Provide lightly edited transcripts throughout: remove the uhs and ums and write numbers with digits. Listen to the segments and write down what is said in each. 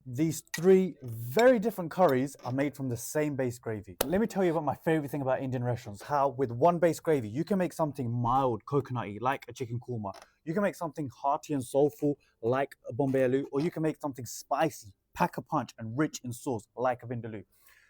These three very different curries are made from the same base gravy. Let me tell you about my favorite thing about Indian restaurants, how with one base gravy, you can make something mild, coconutty, like a chicken korma. You can make something hearty and soulful, like a Bombay aloo, or you can make something spicy, pack a punch, and rich in sauce, like a vindaloo.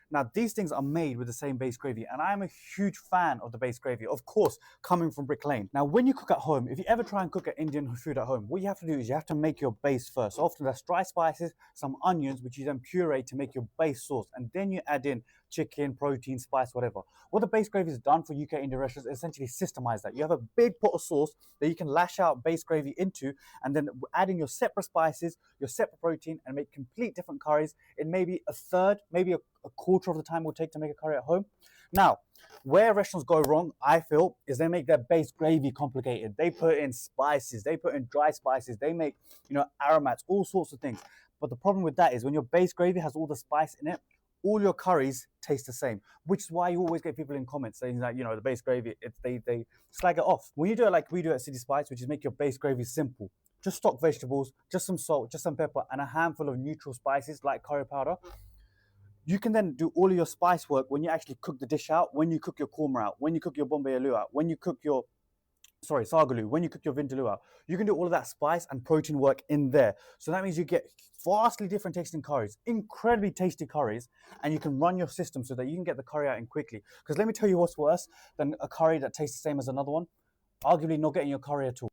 Now, these things are made with the same base gravy, and I'm a huge fan of the base gravy, of course, coming from Brick Lane. Now, when you cook at home, if you ever try and cook Indian food at home, what you have to do is you have to make your base first. So often that's dry spices, some onions, which you then puree to make your base sauce, and then you add in chicken, protein, spice, whatever. What the base gravy has done for UK Indian restaurants is essentially systemize that. You have a big pot of sauce that you can lash out base gravy into, and then add in your separate spices, your separate protein, and make complete different curries in maybe a third, maybe a quarter of the time it will take to make a curry at home. Now, where restaurants go wrong, I feel, is they make their base gravy complicated. They put in spices, they put in dry spices, they make, aromats, all sorts of things. But the problem with that is when your base gravy has all the spice in it, all your curries taste the same, which is why you always get people in comments saying that, the base gravy, they slag it off. When you do it like we do at City Spice, which is make your base gravy simple, just stock vegetables, just some salt, just some pepper, and a handful of neutral spices like curry powder, you can then do all of your spice work when you actually cook the dish out, when you cook your korma out, when you cook your Bombay aloo out, when you cook your sagaloo, when you cook your vindaloo out. You can do all of that spice and protein work in there. So that means you get vastly different tasting curries, incredibly tasty curries, and you can run your system so that you can get the curry out in quickly. Because let me tell you what's worse than a curry that tastes the same as another one. Arguably not getting your curry at all.